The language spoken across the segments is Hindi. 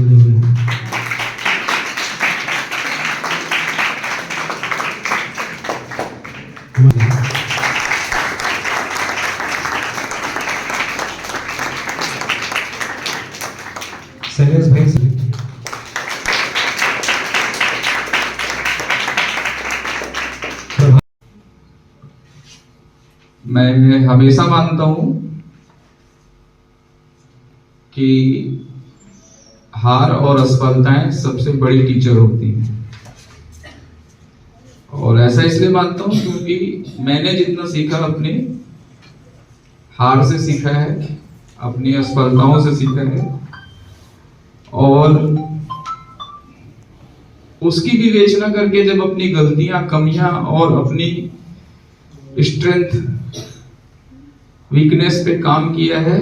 जुड़े हुए हैं। शैलेश भाई से मैं हमेशा मानता हूं कि हार और असफलताएं सबसे बड़ी टीचर होती हैं। और ऐसा इसलिए मानता हूं क्योंकि मैंने जितना सीखा अपनी हार से सीखा है, अपनी असफलताओं से सीखा है, और उसकी विवेचना करके जब अपनी गलतियां, कमियां और अपनी स्ट्रेंथ, वीकनेस पे काम किया है,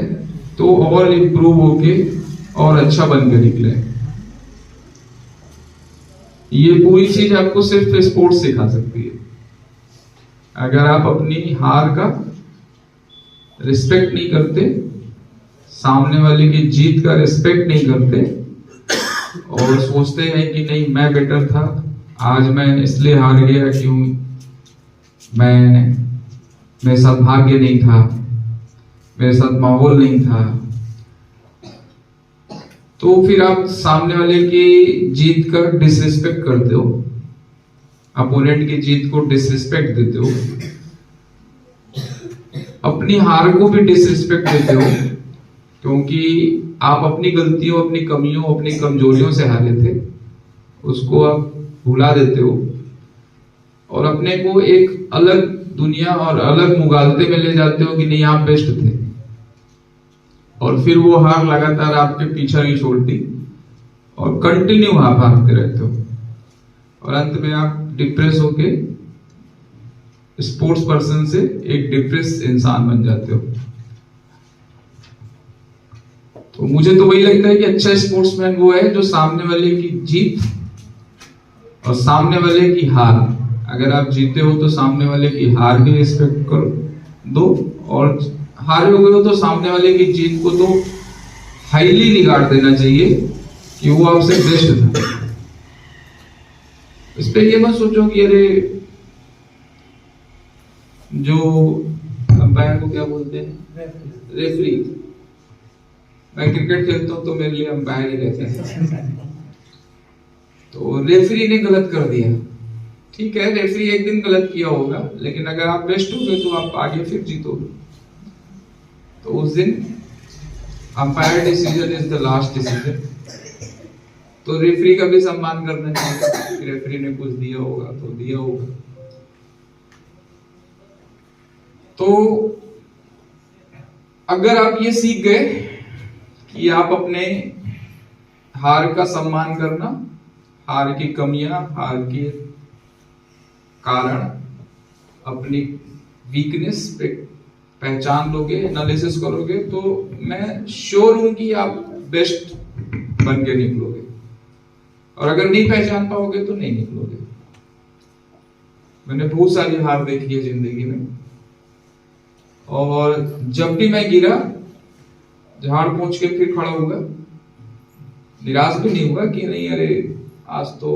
तो और इम्प्रूव होके और अच्छा बनकर निकले। ये पूरी चीज आपको सिर्फ स्पोर्ट्स सिखा सकती है। अगर आप अपनी हार का रिस्पेक्ट नहीं करते, सामने वाले की जीत का रिस्पेक्ट नहीं करते और सोचते हैं कि नहीं मैं बेटर था, आज मैं इसलिए हार गया क्यों, मेरे साथ भाग्य नहीं था, मेरे साथ माहौल नहीं था, तो फिर आप सामने वाले की जीत का डिसरिस्पेक्ट करते हो, अपोनेंट की जीत को डिसरिस्पेक्ट देते हो, अपनी हार को भी डिसरिस्पेक्ट देते हो, क्योंकि आप अपनी गलतियों, अपनी कमियों, अपनी कमजोरियों से हारे थे, उसको आप भुला देते हो और अपने को एक अलग दुनिया और अलग मुगालते में ले जाते हो कि नहीं आप बेस्ट थे, और फिर वो हार लगातार आपके पीछा नहीं छोड़ती और कंटिन्यू आप हारते रहते हो और अंत में आप डिप्रेस होके स्पोर्ट्स पर्सन से एक डिप्रेस इंसान बन जाते हो। तो मुझे तो वही लगता है कि अच्छा स्पोर्ट्समैन वो है जो सामने वाले की जीत और सामने वाले की हार, अगर आप जीते हो तो सामने वाले की हार की रिस्पेक्ट करो दो, और हारे हुए हो तो सामने वाले की जीत को तो हाईली रिगार्ड देना चाहिए कि वो आपसे बेस्ट था। इस पे ये मत सोचो कि अरे जो अंपायर को क्या बोलते हैं, रेफरी। मैं क्रिकेट खेलता हूं तो मेरे लिए अंपायर ही रहते हैं। तो रेफरी ने गलत कर दिया, ठीक है, रेफरी एक दिन गलत किया होगा, लेकिन अगर आप बेस्ट हो गए तो आप आगे फिर जीतोगे। तो उस दिन umpire decision is the last decision, तो रेफरी का भी सम्मान करना चाहिए। रेफरी ने कुछ दिया होगा तो दिया होगा। तो अगर आप ये सीख गए कि आप अपने हार का सम्मान करना, हार की कमियां, हार के कारण, अपनी वीकनेस पे पहचान लोगे, एनालिसिस करोगे, तो मैं श्योर हूं कि आप बेस्ट बन के निकलोगे। और अगर नहीं पहचान पाओगे तो नहीं निकलोगे। मैंने बहुत सारी हार देखी है जिंदगी में, और जब भी मैं गिरा, झाड़ पोंछ के फिर खड़ा होगा, निराश भी नहीं हुआ कि नहीं अरे आज तो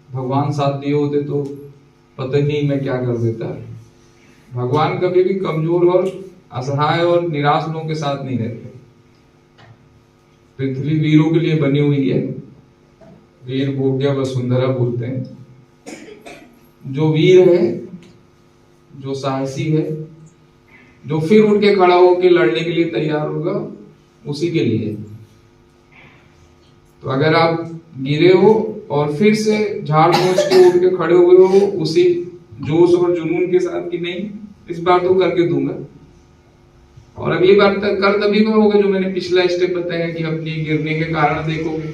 भगवान साथ दिए होते तो पता नहीं मैं क्या कर देता। भगवान कभी भी कमजोर और असहाय और निराश लोगों के साथ नहीं रहते। पृथ्वी वीरों के लिए बनी हुई है, वीर भोग्य वसुंधरा बोलते हैं। जो वीर है, जो साहसी है, जो फिर उठ के खड़ा होकर लड़ने के लिए तैयार होगा, उसी के लिए। तो अगर आप गिरे हो और फिर से झाड़ पोंछ के उठ के खड़े हुए हो उसी जोश और जुनून के साथ कि नहीं इस बार तो करके दूंगा, और अगली बार तक कर तभी होगा जो मैंने पिछला स्टेप बताया कि अपनी गिरने के कारण देखोगे।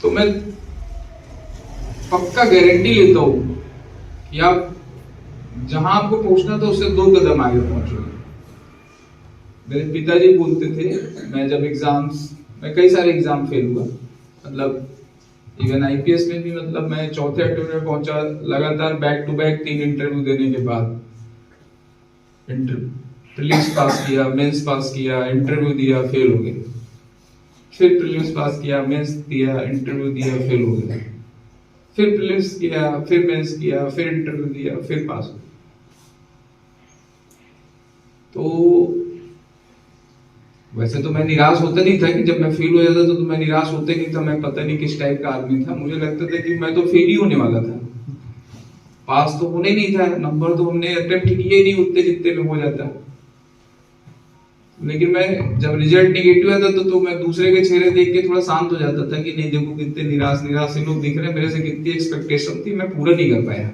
तो मैं पक्का गारंटी लेता हूं कि आप जहां आपको पहुंचना था उससे 2 कदम आगे पहुंचोगे। मेरे पिताजी बोलते थे, मैं जब मैं कई सारे एग्जाम फेल हुआ, मतलब इवन आईपीएस में भी, मतलब मैं चौथे अटेम्प्ट में पहुंचा, लगातार बैक टू बैक 3 इंटरव्यू देने के बाद प्रीलिम्स पास किया, मेंस पास किया, इंटरव्यू दिया, फेल हो गए। फिर प्रीलिम्स पास किया, मेंस दिया, इंटरव्यू दिया, फेल हो गया, फिर प्रीलिम्स किया, फिर मेंस किया, फिर इंटरव्यू दिया, फिर पास हो। तो वैसे तो मैं निराश होता नहीं था कि जब मैं फेल हो जाता तो मैं निराश होते नहीं था। मैं पता नहीं किस टाइप का आदमी था, मुझे लगता था कि मैं तो फेल ही होने वाला था, पास तो होने नहीं था, नंबर तो हमने अटेम्प्ट किए नहीं उतने जितने में हो जाता। लेकिन मैं जब रिजल्ट नेगेटिव आता तो मैं दूसरे के चेहरे देख के थोड़ा शांत हो जाता था कि नहीं देखो कितने निराश निराश लोग दिख रहे हैं, मेरे से कितनी एक्सपेक्टेशन थी, मैं पूरा नहीं कर पाया।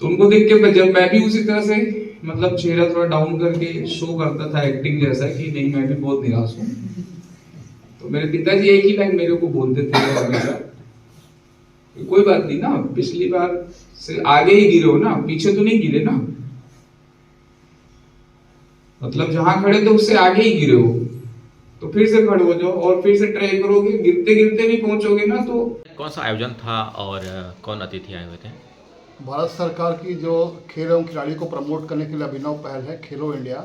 तो उनको देख के जब मैं भी उसी तरह से मतलब चेहरा थोड़ा डाउन करके शो करता था एक्टिंग जैसा कि नहीं मैं भी बहुत निराश हूँ। तो मेरे पिताजी एक ही लाइन मेरे को बोलते थे हमेशा, कोई बात नहीं ना, पिछली बार से आगे ही गिरे हो ना, पीछे तो नहीं गिरे ना, मतलब जहां खड़े थे उससे आगे ही गिरे हो, तो फिर से खड़े हो जाओ और फिर से ट्राई करोगे, गिरते गिरते भी पहुंचोगे ना। तो कौन सा आयोजन था और कौन अतिथि आए हुए थे? भारत सरकार की जो खेल एवं खिलाड़ी को प्रमोट करने के लिए अभिनव पहल है खेलो इंडिया।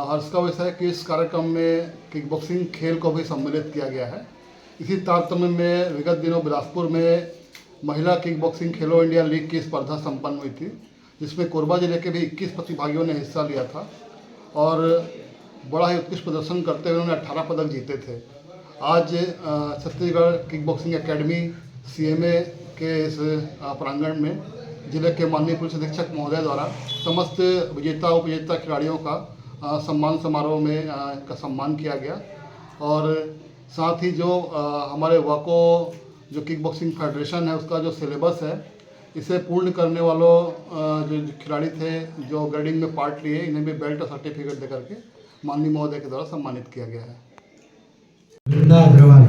हर्ष का विषय है कि इस कार्यक्रम में किक बॉक्सिंग खेल को भी सम्मिलित किया गया है। इसी तारतम्य में विगत दिनों बिलासपुर में महिला किक बॉक्सिंग खेलो इंडिया लीग की स्पर्धा संपन्न हुई थी, जिसमें कोरबा जिले के भी 21 प्रतिभागियों ने हिस्सा लिया था और बड़ा ही उत्कृष्ट प्रदर्शन करते हुए उन्होंने 18 पदक जीते थे। आज Chhattisgarh kick boxing academy CMA के इस प्रांगण में जिले के माननीय पुलिस अधीक्षक महोदय द्वारा समस्त विजेता उपविजेता खिलाड़ियों का सम्मान समारोह में का सम्मान किया गया। और साथ ही जो हमारे वाको जो किक बॉक्सिंग फेडरेशन है उसका जो सिलेबस है इसे पूर्ण करने वालों जो खिलाड़ी थे जो ग्रेडिंग में पार्ट लिए, इन्हें भी बेल्ट और सर्टिफिकेट देकर के माननीय महोदय के द्वारा सम्मानित किया गया है। वृंदा अग्रवाल